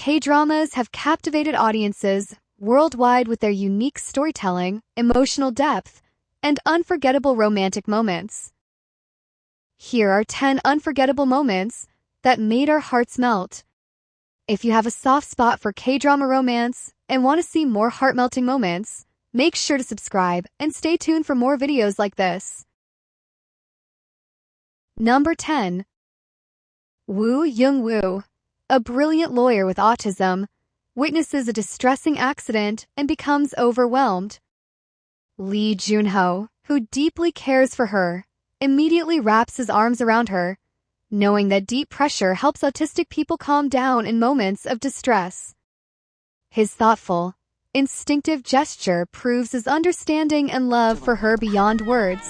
K-dramas have captivated audiences worldwide with their unique storytelling, emotional depth, and unforgettable romantic moments. Here are 10 unforgettable moments that made our hearts melt. If you have a soft spot for K-drama romance and want to see more heart-melting moments, make sure to subscribe and stay tuned for more videos like this. Number 10. Woo Young-woo, a brilliant lawyer with autism, witnesses a distressing accident and becomes overwhelmed. Lee Junho, who deeply cares for her, immediately wraps his arms around her, knowing that deep pressure helps autistic people calm down in moments of distress. His thoughtful, instinctive gesture proves his understanding and love for her beyond words.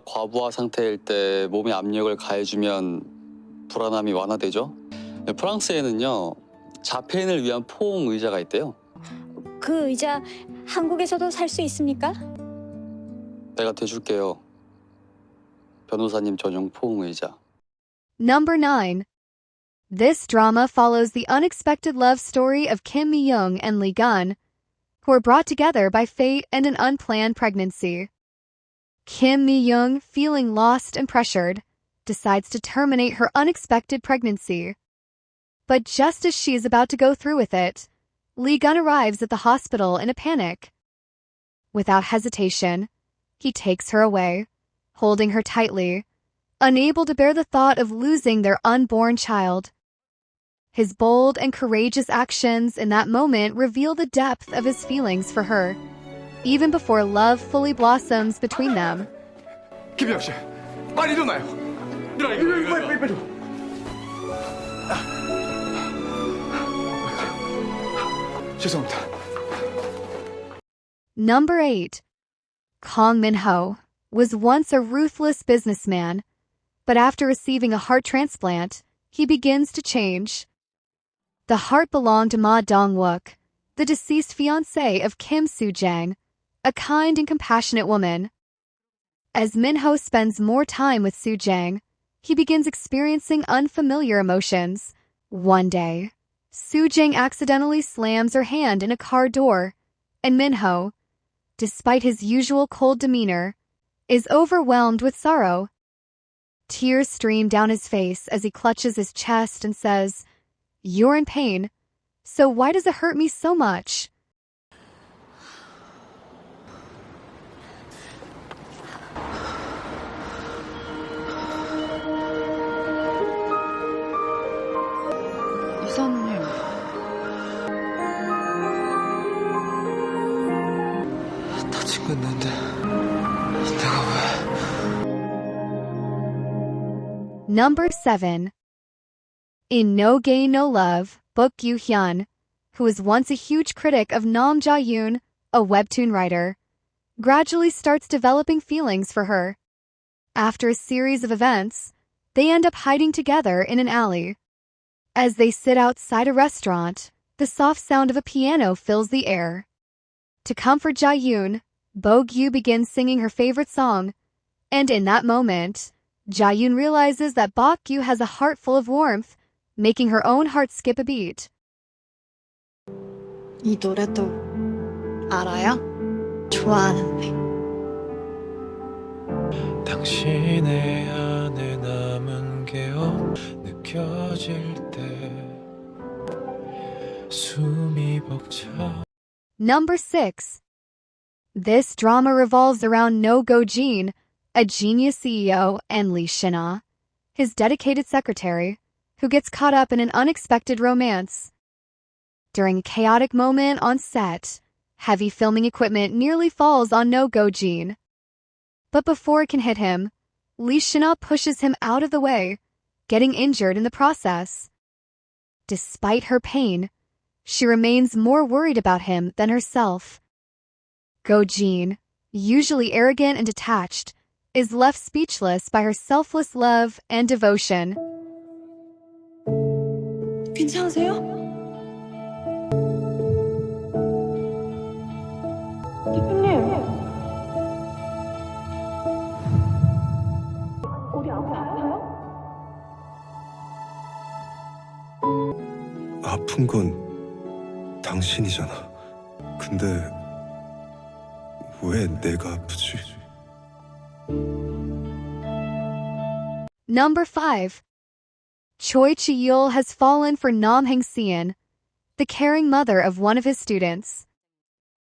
과부하 상태일 때 몸에 압력을 가해주면 불안함이 완화되죠. 프랑스에는요, 자폐인을 위한 포옹 의자가 있대요. 그 의자 한국에서도 살 수 있습니까? 내가 대줄게요. 변호사님 전용 포옹 의자. Number 9. This drama follows the unexpected love story of Kim Mi-young and Lee Gun, who are brought together by fate and an unplanned pregnancy. Kim Mi-young, feeling lost and pressured, decides to terminate her unexpected pregnancy. But just as she is about to go through with it, Lee Gun arrives at the hospital in a panic. Without hesitation, he takes her away, holding her tightly, unable to bear the thought of losing their unborn child. His bold and courageous actions in that moment reveal the depth of his feelings for her, even before love fully blossoms between them. 김영 씨, 빨리 일어나요. 빨리. 죄송합니다. Number 8. Kang Min-ho was once a ruthless businessman, but after receiving a heart transplant, he begins to change. The heart belonged to Ma Dong-wook, the deceased fiancée of Kim Soo-jang, a kind and compassionate woman. As Min-ho spends more time with Soo-jang, he begins experiencing unfamiliar emotions. One day, Soo-jang accidentally slams her hand in a car door, and Min-ho, despite his usual cold demeanor, is overwhelmed with sorrow. Tears stream down his face as he clutches his chest and says, "You're in pain, so why does it hurt me so much?" 이사님. 다친 건 난데 내가 왜? Number 7. In No Gain No Love, Book Yu-hyun, who was once a huge critic of Nam Ja-yoon, a webtoon writer, gradually starts developing feelings for her. After a series of events, they end up hiding together in an alley. As they sit outside a restaurant, the soft sound of a piano fills the air. To comfort Ja-yoon, Bo-gyu begins singing her favorite song, and in that moment, Ja-yoon realizes that Bok-gyu has a heart full of warmth, making her own heart skip a beat. 이 노래도 알아요? 좋아하는데. 당신의 안에 남은 게 느껴질 때 숨이 벅차. Number 6. This drama revolves around No Go-jin, a genius CEO, and Lee Shin-ah, his dedicated secretary, who gets caught up in an unexpected romance. During a chaotic moment on set, heavy filming equipment nearly falls on No Go-jin. But before it can hit him, Lee Shin-ah pushes him out of the way, getting injured in the process. Despite her pain, she remains more worried about him than herself. Go-jin, usually arrogant and detached, is left speechless by her selfless love and devotion. 괜찮으세요? 대표님. 어디 아파요? 아픈 건 당신이잖아. 근데 왜 내가 아프지? Number 5. Choi Chi-yeol has fallen for Nam Heng-seon, the caring mother of one of his students.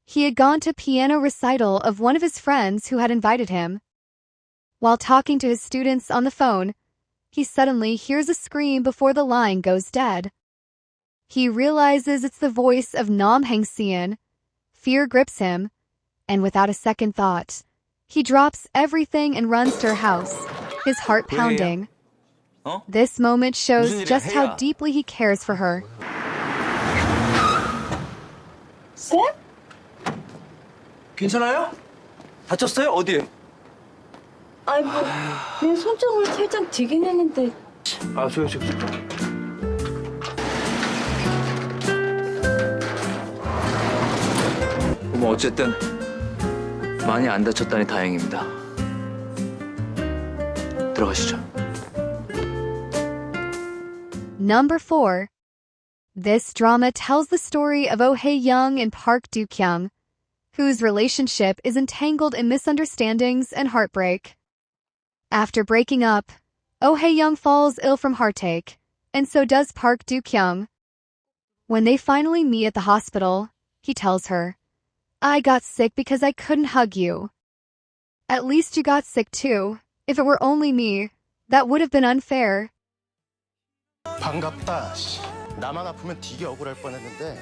He had gone to piano recital of one of his friends who had invited him. While talking to his students on the phone, he suddenly hears a scream before the line goes dead. He realizes it's the voice of Nam Heng-seon. Fear grips him, and without a second thought, he drops everything and runs to her house, his heart pounding. This moment shows just how deeply he cares for her. 쌤? 괜찮아요? 다쳤어요? 어디에? 아니 뭐 그냥 손등을 살짝 디긴 했는데. 아, 저기. 뭐 어쨌든 많이 안 다쳤다니 다행입니다. 들어가시죠. Number 4. This drama tells the story of Oh Hae-young and Park Do-kyung, whose relationship is entangled in misunderstandings and heartbreak. After breaking up, Oh Hae-young falls ill from heartache, and so does Park Do-kyung. When they finally meet at the hospital, he tells her, "I got sick because I couldn't hug you. At least you got sick too. If it were only me, that would have been unfair." 반갑다. 나만 아프면 되게 억울할 뻔했는데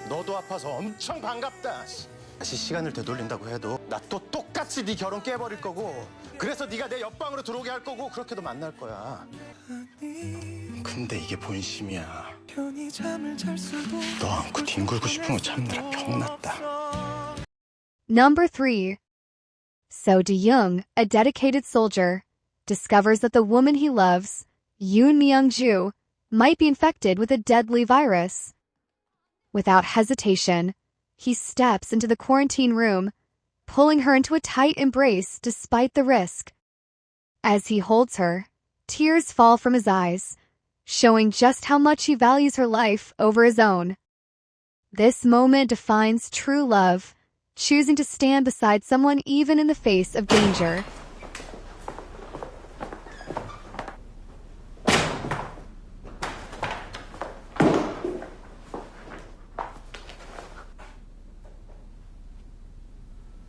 너도 아파서 엄청 반갑다. 다시 시간을 되돌린다고 해도 나 또 똑같이 네 결혼 깨버릴 거고 그래서 네가 내 옆방으로 들어오게 할 거고 그렇게도 만날 거야. 근데 이게 본심이야. 너 안고 뒹굴고 싶은 거 참느라 병났다. Number 3. So Do-young, a dedicated soldier, discovers that the woman he loves, Yoon Myung-ju, might be infected with a deadly virus. Without hesitation, he steps into the quarantine room, pulling her into a tight embrace despite the risk. As he holds her, tears fall from his eyes, showing just how much he values her life over his own. This moment defines true love, choosing to stand beside someone even in the face of danger.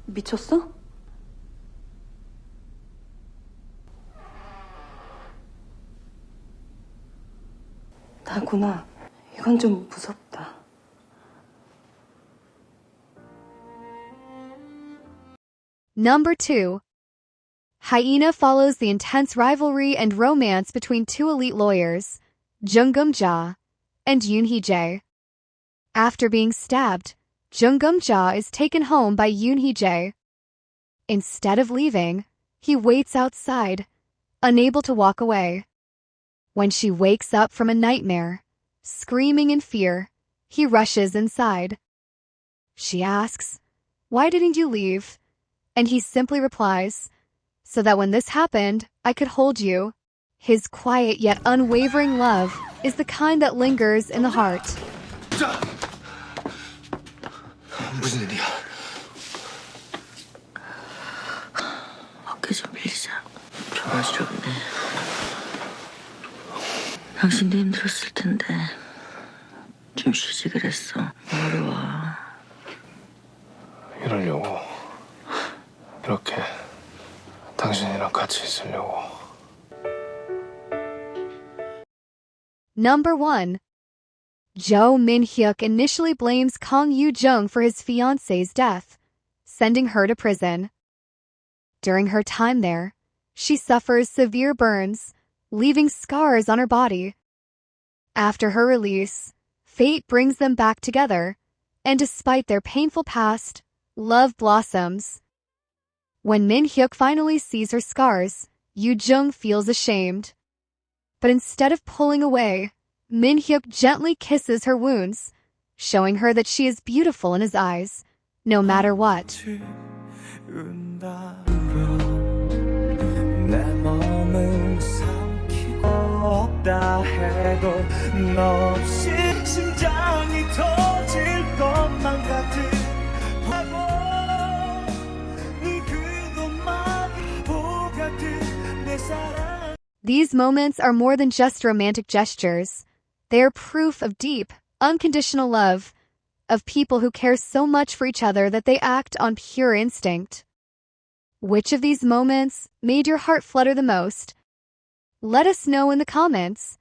미쳤어? 나구나. 이건 좀 무섭다. Number 2. Hyena follows the intense rivalry and romance between two elite lawyers, Jung Gum-ja and Yoon Hee-jae. After being stabbed, Jung Gum-ja is taken home by Yoon Hee-jae. Instead of leaving, he waits outside, unable to walk away. When she wakes up from a nightmare, screaming in fear, he rushes inside. She asks, "Why didn't you leave?" And he simply replies, "So that when this happened, I could hold you." His quiet yet unwavering love is the kind that lingers in the heart. 무슨 일이야? 어깨 좀 빌리자. 좋아지려네. 당신도 힘들었을 텐데 좀 쉬지 그랬어. 뭐하러 와? 이러려고 이렇게 당신이랑 같이 있으려고. Number 1. Jo Min-hyuk initially blames Kang Yoo-jung for his fiancé's death, sending her to prison. During her time there, she suffers severe burns, leaving scars on her body. After her release, fate brings them back together, and despite their painful past, love blossoms. When Min-hyuk finally sees her scars, Yoo-jung feels ashamed. But instead of pulling away, Min-hyuk gently kisses her wounds, showing her that she is beautiful in his eyes, no matter what. These moments are more than just romantic gestures. They are proof of deep, unconditional love, of people who care so much for each other that they act on pure instinct. Which of these moments made your heart flutter the most? Let us know in the comments.